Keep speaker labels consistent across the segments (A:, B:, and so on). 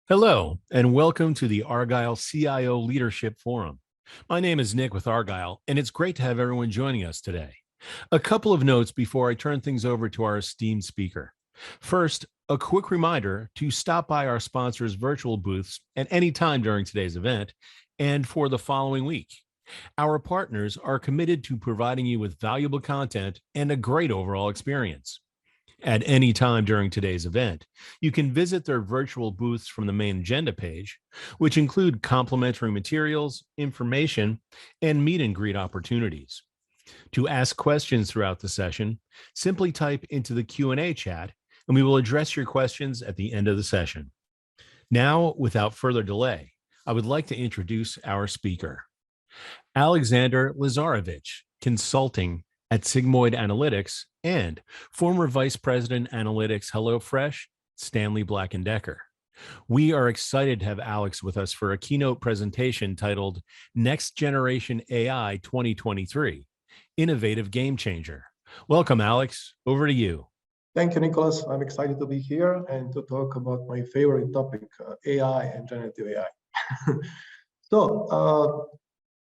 A: Hello, and welcome to the Argyle CIO Leadership Forum. My name is Nick with Argyle, and it's great to have everyone joining us today. A couple of notes before I turn things over to our esteemed speaker. First, a quick reminder to stop by our sponsors' virtual booths at any time during today's event and for the following week. Our partners are committed to providing you with valuable content and a great overall experience. At any time during today's event, you can visit their virtual booths from the main agenda page, which include complimentary materials, information, and meet and greet opportunities. To ask questions throughout the session, simply type into the Q&A chat, and we will address your questions at the end of the session. Now, without further delay, I would like to introduce our speaker, Alexander Lazarevich, consulting at Sigmoid Analytics, and former Vice President Analytics HelloFresh, Stanley Black & Decker. We are excited to have Alex with us for a keynote presentation titled Next Generation AI 2023, Innovative Game Changer. Welcome, Alex. Over to you.
B: Thank you, Nicholas. I'm excited to be here and to talk about my favorite topic, AI and generative AI.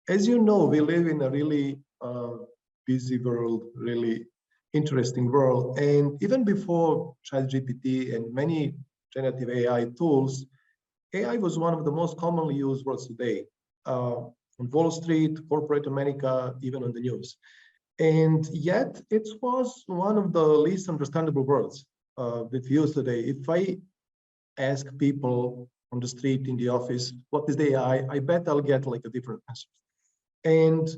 B: As you know, we live in a really busy world, really interesting world. And even before ChatGPT and many generative AI tools, AI was one of the most commonly used words today on Wall Street, corporate America, even on the news. And yet it was one of the least understandable words that we use today. If I ask people on the street, in the office, what is the AI? I bet I'll get like a different answer. And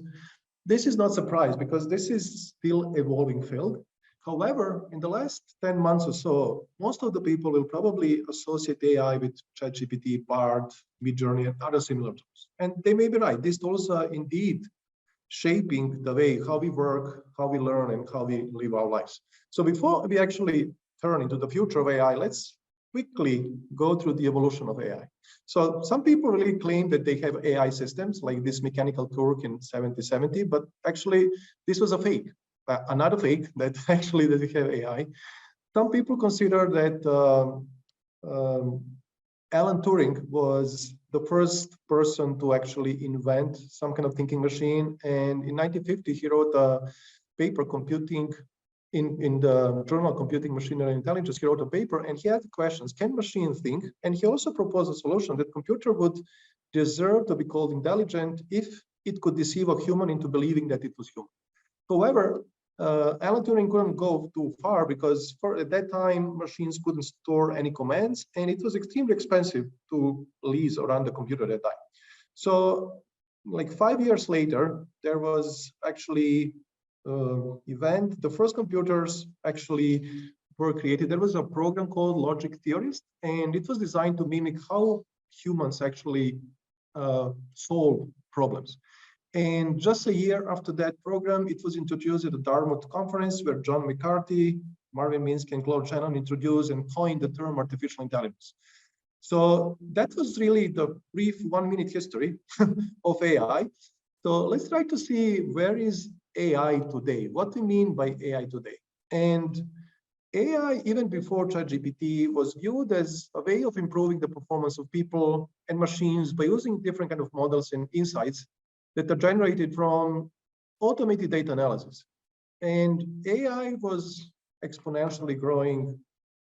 B: this is not surprise because this is still evolving field. However, in the last 10 months or so, most of the people will probably associate AI with ChatGPT, Bard, Midjourney, and other similar tools. And they may be right. These tools are indeed shaping the way how we work, how we learn, and how we live our lives. So before we actually turn into the future of AI, let's quickly go through the evolution of AI. So some people really claim that they have AI systems like this mechanical Turk in 7070, but actually this was a fake, another fake that actually that we have AI. Some people consider that Alan Turing was the first person to actually invent some kind of thinking machine. And in 1950, he wrote a paper computing in the journal Computing Machinery and Intelligence. He wrote a paper and he had questions, can machines think? And he also proposed a solution that computer would deserve to be called intelligent if it could deceive a human into believing that it was human. However, Alan Turing couldn't go too far because at that time, machines couldn't store any commands and it was extremely expensive to lease or run the computer at that time. So like 5 years later, there was actually event, the first computers actually were created. There was a program called Logic Theorist, and it was designed to mimic how humans actually solve problems. And just a year after that program, it was introduced at the Dartmouth conference where John McCarthy, Marvin Minsky, and Claude Shannon introduced and coined the term artificial intelligence. So that was really the brief 1-minute history of AI. So let's try to see where is AI today, what we mean by AI today. And AI, even before ChatGPT, was viewed as a way of improving the performance of people and machines by using different kind of models and insights that are generated from automated data analysis. And AI was exponentially growing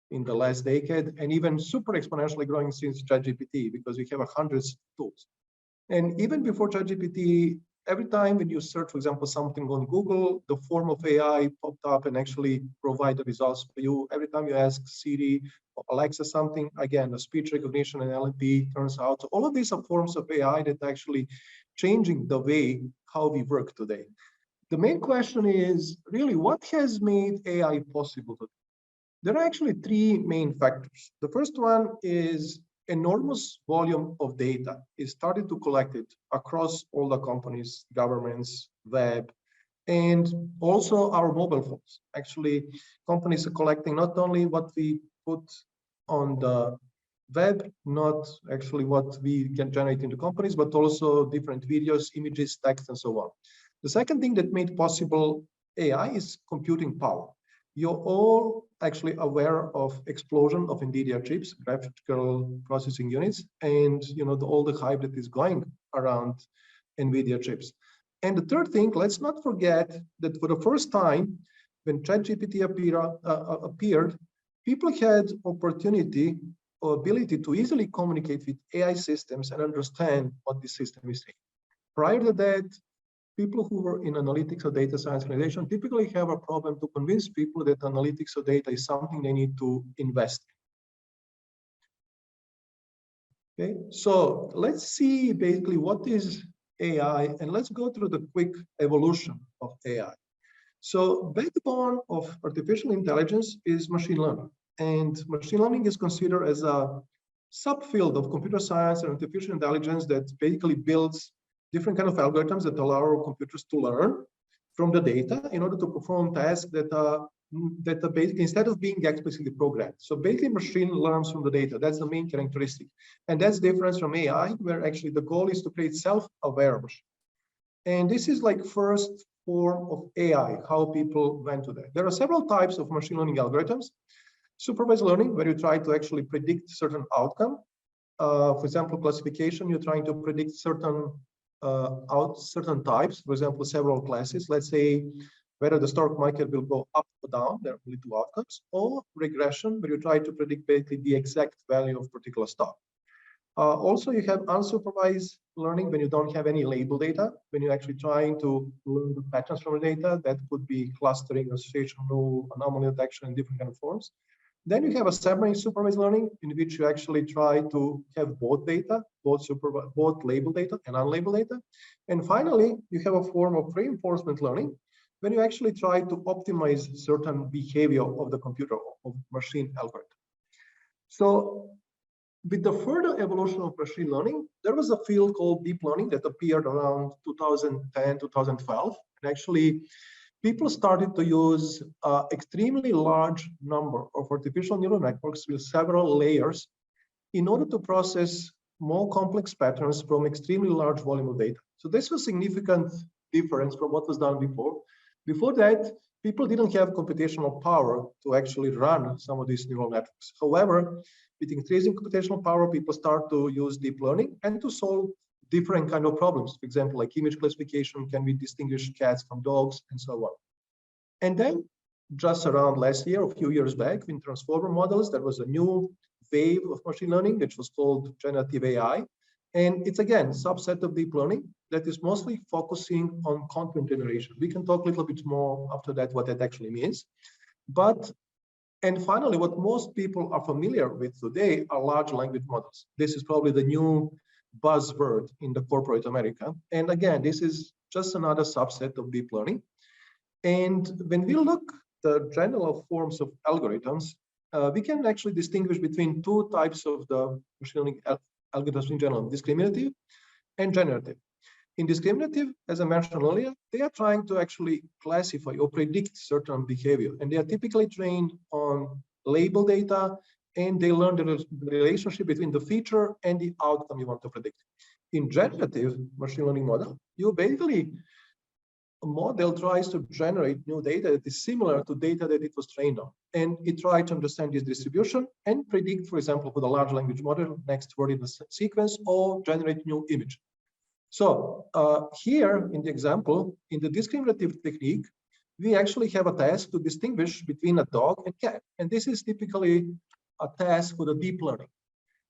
B: in the last decade and even super exponentially growing since ChatGPT because we have hundreds of tools. And even before ChatGPT, every time when you search, for example, something on Google, the form of AI popped up and actually provide the results for you. Every time you ask Siri or Alexa something, again, the speech recognition and NLP turns out. So all of these are forms of AI that are actually changing the way how we work today. The main question is really what has made AI possible today? There are actually three main factors. The first one is enormous volume of data is started to collect it across all the companies, governments, web, and also our mobile phones. Actually, companies are collecting not only what we put on the web, not actually what we can generate into companies, but also different videos, images, text, and so on. The second thing that made possible AI is computing power. You all actually aware of explosion of NVIDIA chips, graphical processing units, and all the hype that is going around NVIDIA chips. And the third thing, let's not forget that for the first time, when ChatGPT appeared, people had opportunity or ability to easily communicate with AI systems and understand what the system is saying. Prior to that, people who were in analytics or data science organization typically have a problem to convince people that analytics or data is something they need to invest in. Okay, so let's see basically what is AI, and let's go through the quick evolution of AI. So backbone of artificial intelligence is machine learning, and machine learning is considered as a subfield of computer science and artificial intelligence that basically builds different kind of algorithms that allow our computers to learn from the data in order to perform tasks that are basically instead of being explicitly programmed. So basically machine learns from the data. That's the main characteristic. And that's different from AI, where actually the goal is to create self-aware machine. And this is like first form of AI, how people went to that. There are several types of machine learning algorithms. Supervised learning, where you try to actually predict certain outcome. For example, classification, you're trying to predict certain types, for example, several classes. Let's say whether the stock market will go up or down, there are only two outcomes, or regression, where you try to predict basically the exact value of particular stock. Also, you have unsupervised learning when you don't have any label data, when you're actually trying to learn the patterns from the data. That could be clustering, association rule, anomaly detection in different kind of forms. Then you have a semi-supervised learning, in which you actually try to have both data, both label data and unlabeled data. And finally, you have a form of reinforcement learning, when you actually try to optimize certain behavior of the computer, of machine algorithm. So with the further evolution of machine learning, there was a field called deep learning that appeared around 2010, 2012. And actually, people started to use an extremely large number of artificial neural networks with several layers in order to process more complex patterns from extremely large volume of data. So this was a significant difference from what was done before. Before that, people didn't have computational power to actually run some of these neural networks. However, with increasing computational power, people start to use deep learning and to solve different kind of problems. For example, like image classification, can we distinguish cats from dogs, and so on. And then just around last year, a few years back, in transformer models, there was a new wave of machine learning, which was called generative AI. And it's again, subset of deep learning that is mostly focusing on content generation. We can talk a little bit more after that, what that actually means. And finally, what most people are familiar with today are large language models. This is probably the new buzzword in the corporate America. And again, this is just another subset of deep learning. And when we look the general forms of algorithms, we can actually distinguish between two types of the machine learning algorithms in general, discriminative and generative. In discriminative, as I mentioned earlier, they are trying to actually classify or predict certain behavior. And they are typically trained on label data, and they learn the relationship between the feature and the outcome you want to predict. In generative machine learning model, you basically, a model tries to generate new data that is similar to data that it was trained on. And it tries to understand this distribution and predict, for example, for the large language model, next word in the sequence, or generate new image. So here in the example, in the discriminative technique, we actually have a task to distinguish between a dog and cat. And this is typically a task for the deep learning.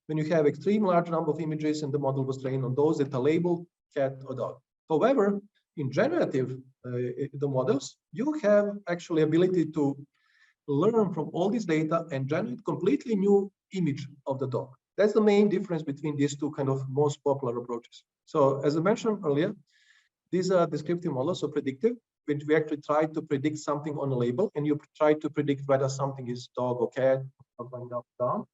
B: When you have extreme large number of images and the model was trained on those that are labeled cat or dog. However, in generative, the models, you have actually ability to learn from all this data and generate completely new image of the dog. That's the main difference between these two kind of most popular approaches. So as I mentioned earlier, these are descriptive models, so predictive, which we actually try to predict something on a label, and you try to predict whether something is dog or cat, up and down.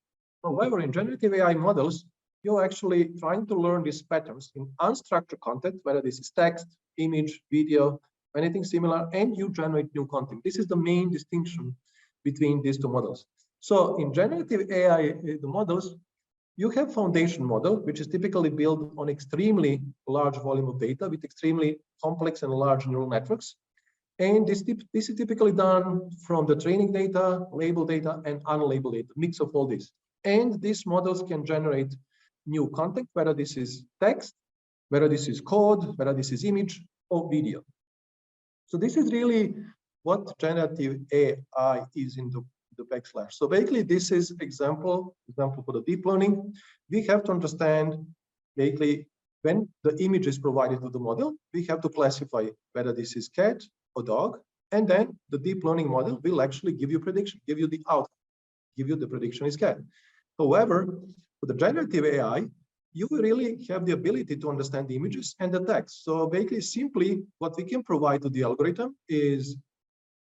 B: However, in generative AI models, you're actually trying to learn these patterns in unstructured content, whether this is text, image, video, anything similar, and you generate new content. This is the main distinction between these two models. So in generative AI, the models, you have foundation model, which is typically built on extremely large volume of data with extremely complex and large neural networks. And this is typically done from the training data, label data, and unlabeled data, mix of all this. And these models can generate new content, whether this is text, whether this is code, whether this is image or video. So this is really what generative AI is in the backslash. So basically, this is example for the deep learning. We have to understand basically when the image is provided to the model, we have to classify whether this is cat or dog, and then the deep learning model will actually give you prediction, give you the outcome, give you the prediction is cat. However, for the generative AI, you really have the ability to understand the images and the text. So basically, simply what we can provide to the algorithm is a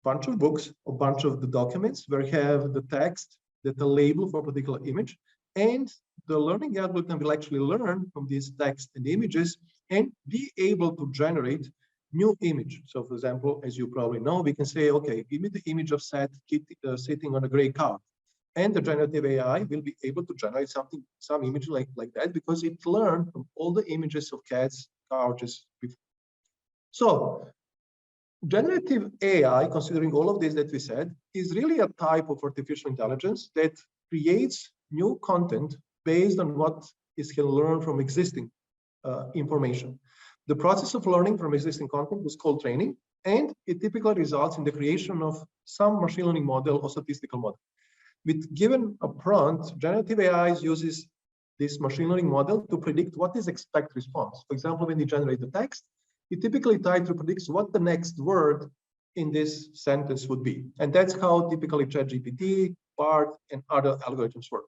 B: bunch of books, a bunch of the documents where you have the text, the label for a particular image, and the learning algorithm will actually learn from these text and images and be able to generate new image. So for example, as you probably know, we can say, okay, give me the image of Seth sitting on a gray couch. And the generative AI will be able to generate some image like that because it learned from all the images of cats, couches before. So generative AI, considering all of this that we said, is really a type of artificial intelligence that creates new content based on what it can learn from existing information. The process of learning from existing content is called training, and it typically results in the creation of some machine learning model or statistical model. With given a prompt, generative AI uses this machine learning model to predict what is expected response. For example, when you generate the text, it typically tries to predict what the next word in this sentence would be. And that's how typically ChatGPT, BART, and other algorithms work.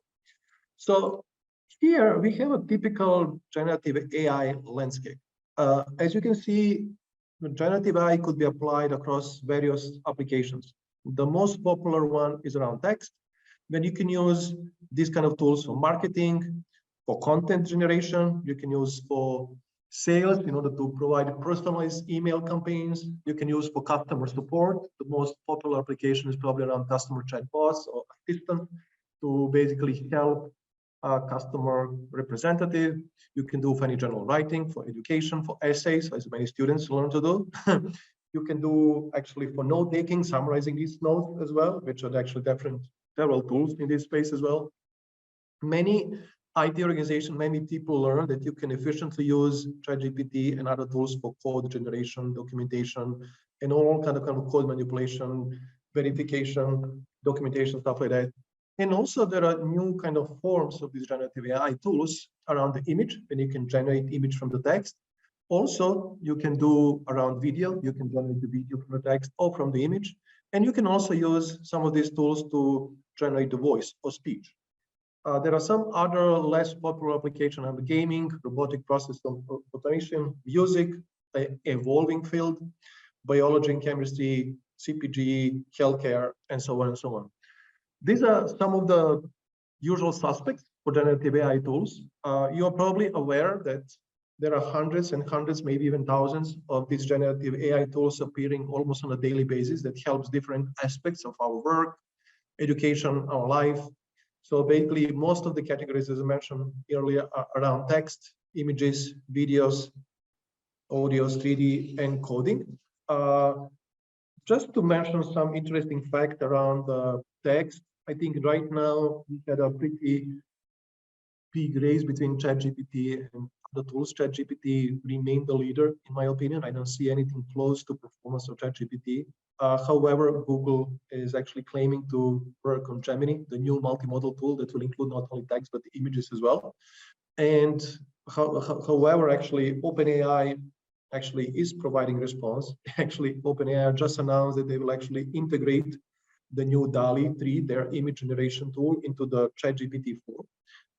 B: So here we have a typical generative AI landscape. As you can see, the generative AI could be applied across various applications. The most popular one is around text. Then you can use these kind of tools for marketing, for content generation. You can use for sales in order to provide personalized email campaigns. You can use for customer support. The most popular application is probably around customer chatbots or assistant to basically help a customer representative. You can do for any general writing, for education, for essays, as many students learn to do. You can do actually for note taking, summarizing these notes as well, which are actually several tools in this space as well. Many IT organizations, many people learn that you can efficiently use ChatGPT and other tools for code generation, documentation, and all kind of code manipulation, verification, documentation, stuff like that. And also there are new kind of forms of these generative AI tools around the image, and you can generate image from the text. Also, you can do around video, you can generate the video from the text or from the image. And you can also use some of these tools to generate the voice or speech. There are some other less popular applications on the gaming, robotic process automation, music, evolving field, biology and chemistry, CPG, healthcare, and so on and so on. These are some of the usual suspects for generative AI tools. You are probably aware that there are hundreds and hundreds, maybe even thousands of these generative AI tools appearing almost on a daily basis that helps different aspects of our work, education, our life. So basically, most of the categories, as I mentioned earlier, are around text, images, videos, audios, 3D, and coding. Just to mention some interesting fact around the text, I think right now we had a pretty big race between ChatGPT and the tools. ChatGPT remained the leader, in my opinion. I don't see anything close to performance of ChatGPT. However, Google is actually claiming to work on Gemini, the new multimodal tool that will include not only text, but the images as well. And however, actually, OpenAI actually is providing response. Actually, OpenAI just announced that they will actually integrate the new DALL-E 3, their image generation tool, into the ChatGPT 4.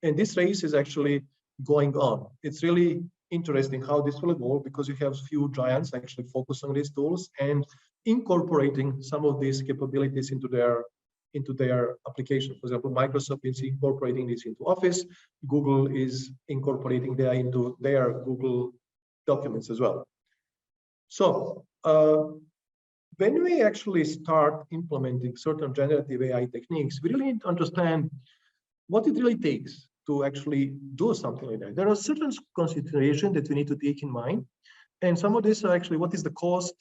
B: And this race is actually going on. It's really interesting how this will evolve because you have few giants actually focus on these tools and incorporating some of these capabilities into their application. For example, Microsoft is incorporating this into Office. Google is incorporating that into their Google documents as well. So when we actually start implementing certain generative AI techniques, we really need to understand what it really takes to actually do something like that. There are certain considerations that we need to take in mind. And some of these are actually what is the cost,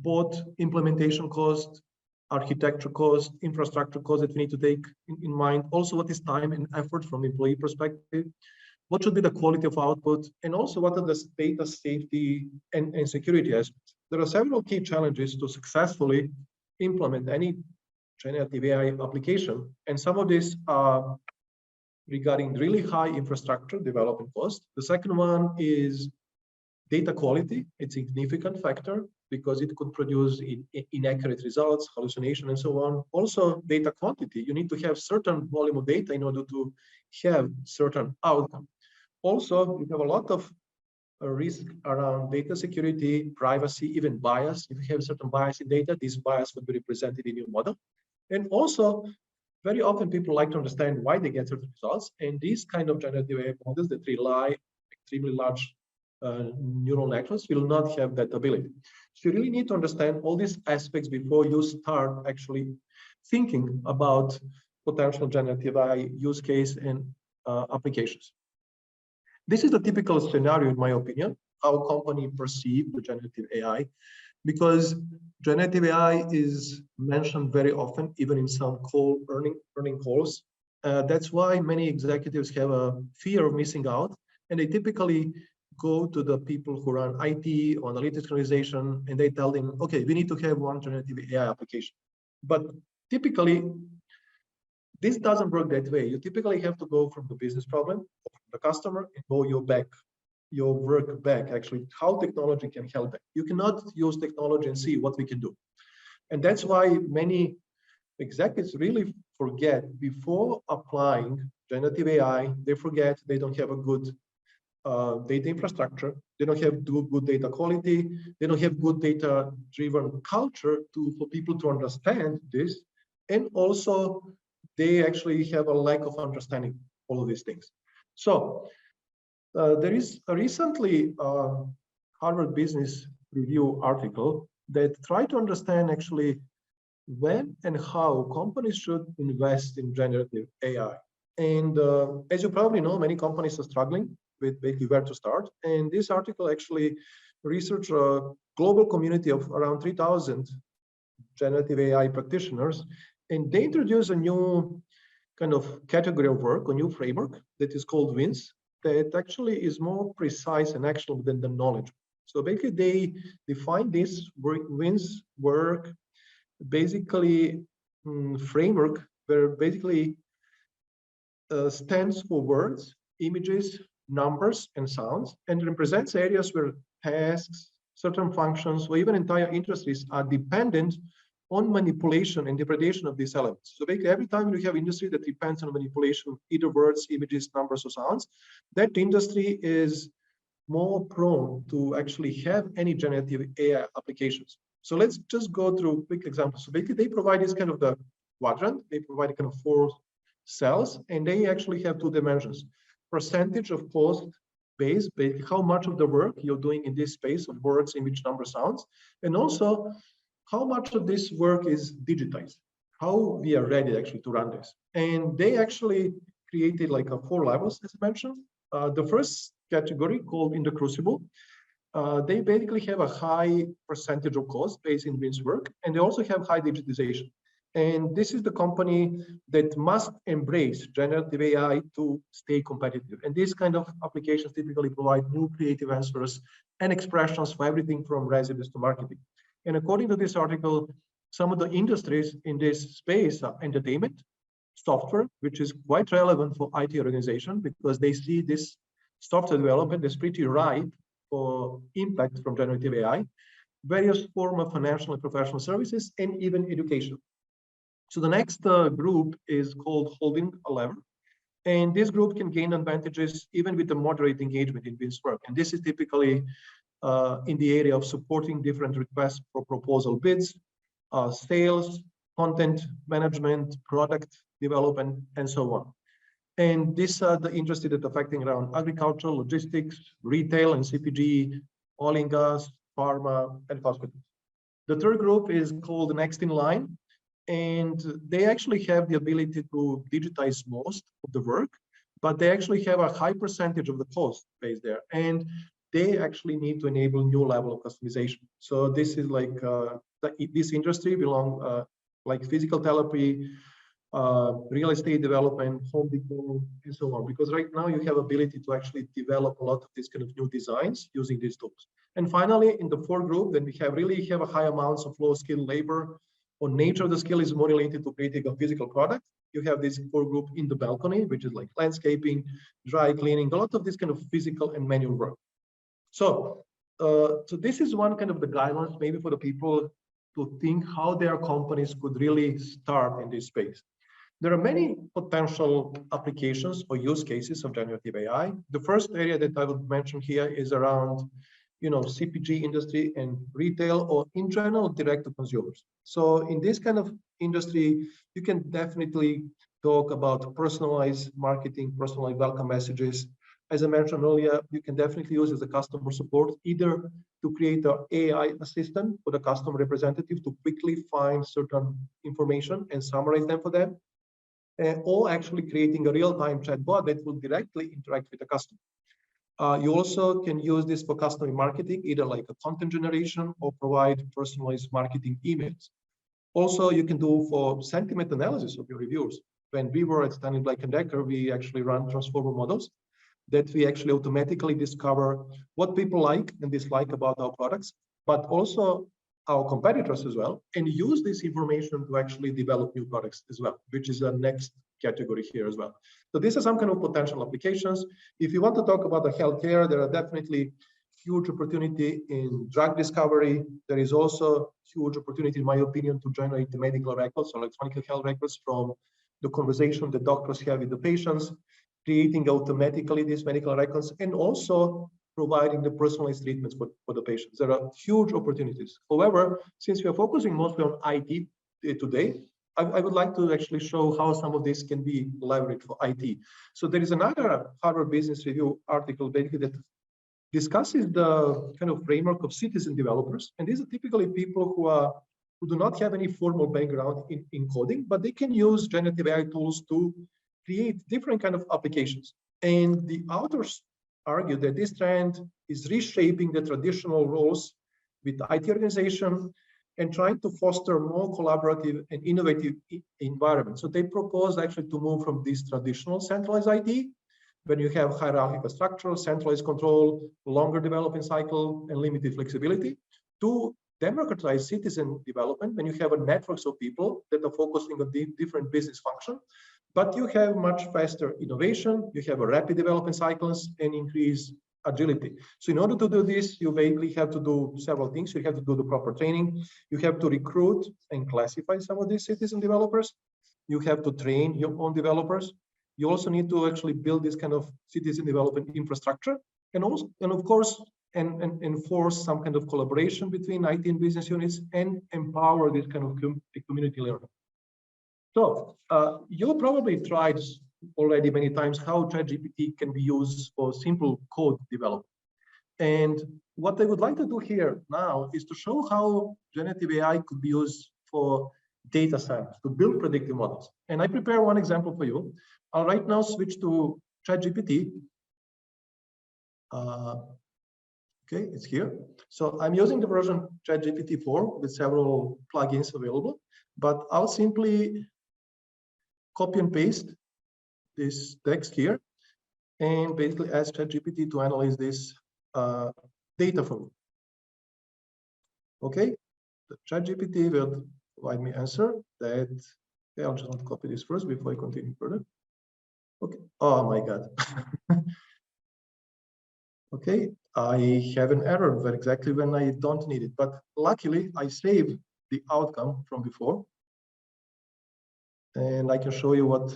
B: both implementation cost, architecture cost, infrastructure cost that we need to take in mind. Also, what is time and effort from employee perspective? What should be the quality of output? And also, what are the data safety and security aspects? There are several key challenges to successfully implement any generative AI application. And some of these are regarding really high infrastructure development cost. The second one is data quality. It's a significant factor because it could produce inaccurate results, hallucination, and so on. Also, data quantity. You need to have certain volume of data in order to have certain outcome. Also, you have a lot of risk around data security, privacy, even bias. If you have certain bias in data, this bias would be represented in your model. And also, very often people like to understand why they get certain results. And these kind of generative AI models that rely extremely large neural networks will not have that ability. So you really need to understand all these aspects before you start actually thinking about potential generative AI use case and applications. This is the typical scenario, in my opinion, how company perceive the generative AI, because generative AI is mentioned very often, even in some earning calls. That's why many executives have a fear of missing out, and they typically go to the people who run IT or analytics organization, and they tell them, okay, we need to have one generative AI application. But typically, this doesn't work that way. You typically have to go from the business problem of the customer and go your work back, actually, how technology can help them. You cannot use technology and see what we can do. And that's why many executives really forget before applying generative AI, they forget they don't have a good data infrastructure, they don't have good data quality, they don't have good data-driven culture for people to understand this, and also they actually have a lack of understanding all of these things. So there is a recently Harvard Business Review article that tried to understand actually when and how companies should invest in generative AI. And as you probably know, many companies are struggling with basically where to start. And this article actually researched a global community of around 3,000 generative AI practitioners, and they introduced a new kind of category of work, a new framework that is called WINS, that actually is more precise and actionable than the knowledge. So basically, they define this WINS work basically framework where basically stands for words, images, numbers, and sounds, and represents areas where tasks, certain functions, or even entire industries are dependent on manipulation and interpretation of these elements. So basically, every time you have industry that depends on manipulation, either words, images, numbers, or sounds, that industry is more prone to actually have any generative AI applications. So let's just go through quick examples. So basically, they provide this kind of the quadrant. They provide kind of 4 cells, and they actually have 2 dimensions. Percentage of cost base, basically how much of the work you're doing in this space of words, image, number, sounds, and also how much of this work is digitized, how we are ready actually to run this. And they actually created like 4 levels, as I mentioned. The first category called in the crucible, they basically have a high percentage of cost based in WINS work, and they also have high digitization. And this is the company that must embrace generative AI to stay competitive. And these kind of applications typically provide new creative answers and expressions for everything from recipes to marketing. And according to this article, some of the industries in this space are entertainment, software, which is quite relevant for IT organization because they see this software development is pretty ripe for impact from generative AI, various forms of financial and professional services, and even education. So the next group is called holding a lever. And this group can gain advantages even with the moderate engagement in WINS work. And this is typically in the area of supporting different requests for proposal bids, sales, content management, product development, and so on. And these are the industries that are affecting around agriculture, logistics, retail, and CPG, oil and gas, pharma, and hospitals. The third group is called next in line. And they actually have the ability to digitize most of the work, but they actually have a high percentage of the cost based there. And they actually need to enable new level of customization. So this is like this industry belong like physical therapy, real estate development, home decor, and so on. Because right now you have ability to actually develop a lot of these kind of new designs using these tools. And finally, in the fourth group, then we really have a high amounts of low skilled labor, or nature of the skill is more related to creating a physical product. You have this core group in the balcony, which is like landscaping, dry cleaning, a lot of this kind of physical and manual work. So, so this is one kind of the guidelines maybe for the people to think how their companies could really start in this space. There are many potential applications or use cases of generative AI. The first area that I would mention here is around, CPG industry and retail, or in general, direct to consumers. So in this kind of industry, you can definitely talk about personalized marketing, personalized welcome messages. As I mentioned earlier, you can definitely use as a customer support, either to create an AI assistant for the customer representative to quickly find certain information and summarize them for them, or actually creating a real-time chatbot that will directly interact with the customer. You also can use this for customer marketing, either like a content generation or provide personalized marketing emails. Also, you can do for sentiment analysis of your reviews. When we were at Stanley Black & Decker, we actually run transformer models that we actually automatically discover what people like and dislike about our products, but also our competitors as well, and use this information to actually develop new products as well, which is the next category here as well. So these are some kind of potential applications. If you want to talk about the healthcare, there are definitely huge opportunity in drug discovery. There is also huge opportunity, in my opinion, to generate the medical records, or electronic health records from the conversation the doctors have with the patients, creating automatically these medical records, and also providing the personalized treatments for the patients. There are huge opportunities. However, since we are focusing mostly on IT today, I would like to actually show how some of this can be leveraged for IT. So there is another Harvard Business Review article basically that discusses the kind of framework of citizen developers. And these are typically people who do not have any formal background in coding, but they can use generative AI tools to create different kind of applications. And the authors argue that this trend is reshaping the traditional roles with the IT organization and trying to foster more collaborative and innovative environment. So they propose actually to move from this traditional centralized IT, when you have hierarchical structure, centralized control, longer development cycle, and limited flexibility, to democratized citizen development, when you have a networks of people that are focusing on different business functions, but you have much faster innovation, you have a rapid development cycles, and increase agility. So in order to do this, you basically have to do several things. You have to do the proper training. You have to recruit and classify some of these citizen developers. You have to train your own developers. You also need to actually build this kind of citizen development infrastructure, and also, and of course, and enforce some kind of collaboration between IT and business units, and empower this kind of community learning. So you probably tried already many times how ChatGPT can be used for simple code development. And what I would like to do here now is to show how generative AI could be used for data science, to build predictive models. And I prepare one example for you. I'll right now switch to ChatGPT. Okay, it's here. So I'm using the version ChatGPT 4 with several plugins available, but I'll simply copy and paste this text here and basically ask ChatGPT to analyze this data for me. Okay, the ChatGPT will provide me answer that. Okay, I'll just want to copy this first before I continue further. Okay, oh my God. Okay, I have an error very exactly when I don't need it, but luckily I saved the outcome from before. And I can show you what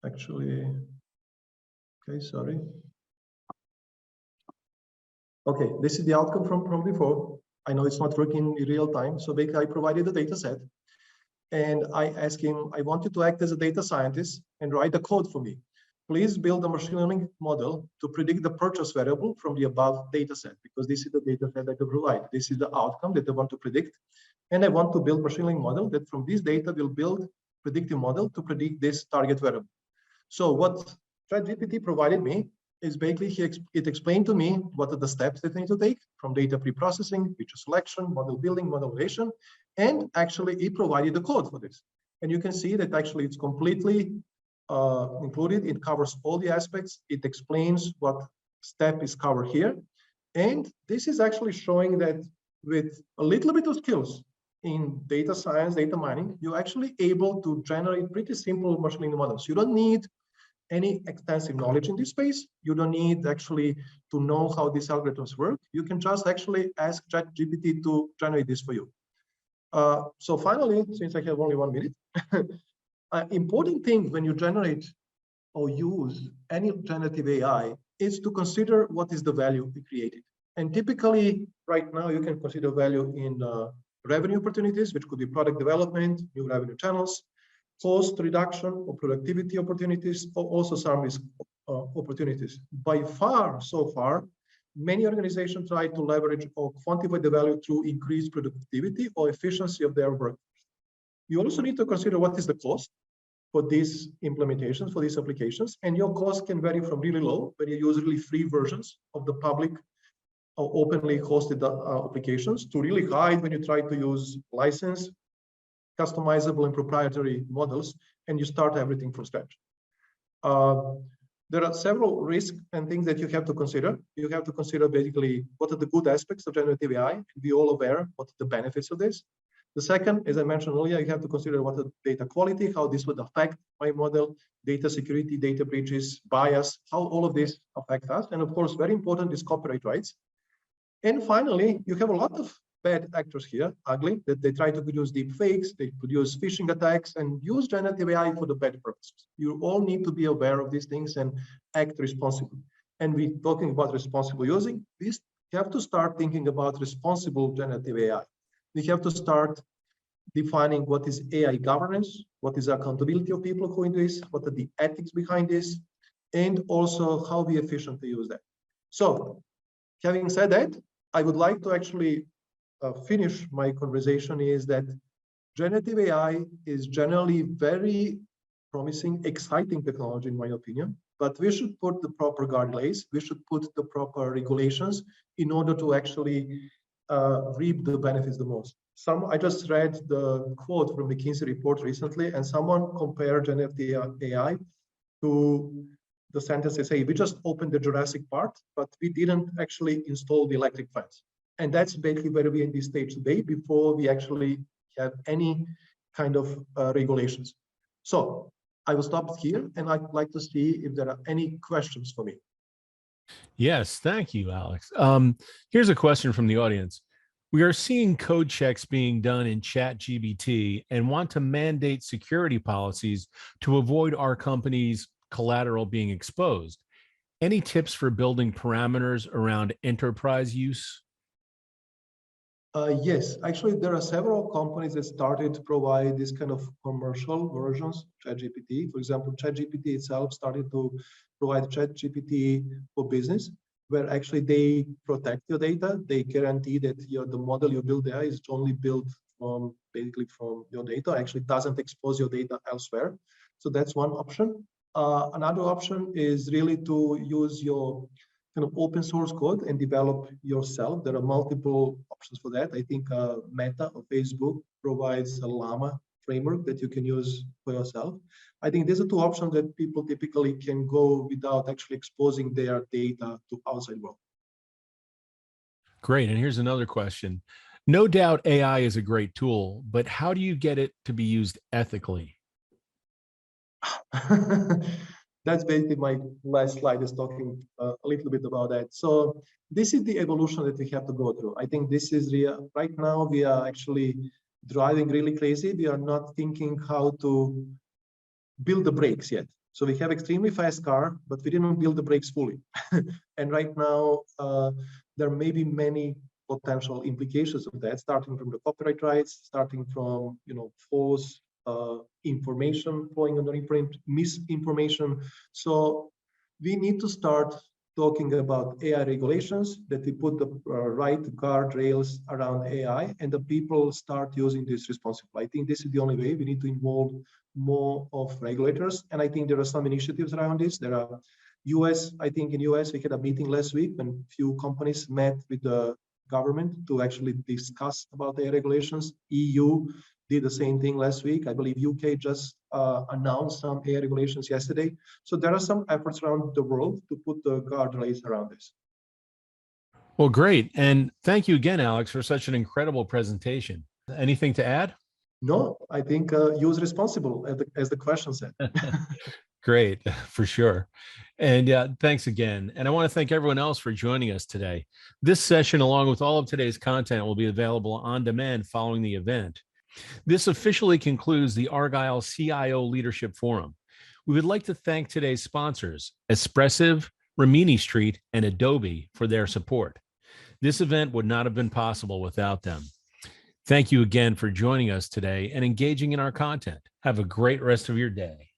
B: actually, okay, sorry. Okay, this is the outcome from before. I know it's not working in real time. So basically I provided the data set and I asked him, I want you to act as a data scientist and write the code for me. Please build a machine learning model to predict the purchase variable from the above data set, because this is the data set that I provide. This is the outcome that I want to predict. And I want to build machine learning model that from this data will build predictive model to predict this target variable. So what ChatGPT provided me is basically it explained to me what are the steps that I need to take from data pre-processing, feature selection, model building, model validation, and actually it provided the code for this. And you can see that actually it's completely included. It covers all the aspects. It explains what step is covered here. And this is actually showing that with a little bit of skills in data science, data mining, you're actually able to generate pretty simple machine learning models. You don't need any extensive knowledge in this space. You don't need actually to know how these algorithms work. You can just actually ask ChatGPT to generate this for you. So finally, since I have only 1 minute, important thing when you generate or use any generative AI is to consider what is the value we created. And typically, right now, you can consider value in revenue opportunities, which could be product development, new revenue channels, cost reduction or productivity opportunities, or also some risk opportunities. By far, so far, many organizations try to leverage or quantify the value through increased productivity or efficiency of their work. You also need to consider what is the cost for these implementations, for these applications, and your cost can vary from really low, when you use really free versions of the public or openly hosted applications, to really high when you try to use licensed, customizable and proprietary models, and you start everything from scratch. There are several risks and things that you have to consider. You have to consider basically what are the good aspects of generative AI. Be all aware what are the benefits of this. The second, as I mentioned earlier, you have to consider what the data quality, how this would affect my model, data security, data breaches, bias, how all of this affects us. And of course, very important is copyright rights. And finally, you have a lot of bad actors here, ugly, that they try to produce deep fakes, they produce phishing attacks and use generative AI for the bad purposes. You all need to be aware of these things and act responsibly. And we're talking about responsible using, we have to start thinking about responsible generative AI. We have to start defining what is AI governance, what is accountability of people who do this, what are the ethics behind this, and also how we efficiently use that. So, having said that, I would like to actually finish my conversation is that generative AI is generally very promising, exciting technology in my opinion, but we should put the proper guardrails, we should put the proper regulations in order to actually reap the benefits the most. I just read the quote from the McKinsey report recently, and someone compared generative AI to the sentence they say, we just opened the Jurassic Park, but we didn't actually install the electric fence. And that's basically where we're in this stage today before we actually have any kind of regulations. So I will stop here, and I'd like to see if there are any questions for me.
A: Yes, thank you, Alex. Here's a question from the audience. We are seeing code checks being done in ChatGPT and want to mandate security policies to avoid our company's collateral being exposed. Any tips for building parameters around enterprise use?
B: Yes, actually, there are several companies that started to provide this kind of commercial versions of ChatGPT. For example, ChatGPT itself started to provide ChatGPT for business, where actually they protect your data. They guarantee that the model you build there is only built from basically from your data, actually doesn't expose your data elsewhere. So that's one option. Another option is really to use your kind of open source code and develop yourself. There are multiple options for that. I think Meta or Facebook provides a Llama framework that you can use for yourself. I think these are two options that people typically can go without actually exposing their data to outside world.
A: Great. And here's another question. No doubt AI is a great tool, but how do you get it to be used ethically?
B: That's basically my last slide is talking a little bit about that. So this is the evolution that we have to go through. I think this is real. Right now, we are actually driving really crazy. We are not thinking how to build the brakes yet. So we have extremely fast car, but we didn't build the brakes fully. And right now, there may be many potential implications of that, starting from the copyright rights, starting from false information flowing on the imprint, misinformation. So we need to start talking about AI regulations, that we put the right guardrails around AI, and the people start using this responsibly. I think this is the only way. We need to involve more of regulators, and I think there are some initiatives around this. There are US, I think in US, we had a meeting last week when few companies met with the government to actually discuss about their regulations. EU did the same thing last week. I believe UK just announced some AI regulations yesterday. So there are some efforts around the world to put the guardrails around this.
A: Well, great. And thank you again, Alex, for such an incredible presentation. Anything to add?
B: No, I think use responsible, as the question said.
A: Great, for sure. And thanks again. And I want to thank everyone else for joining us today. This session, along with all of today's content, will be available on demand following the event. This officially concludes the Argyle CIO Leadership Forum. We would like to thank today's sponsors, Espressive, Rimini Street, and Adobe, for their support. This event would not have been possible without them. Thank you again for joining us today and engaging in our content. Have a great rest of your day.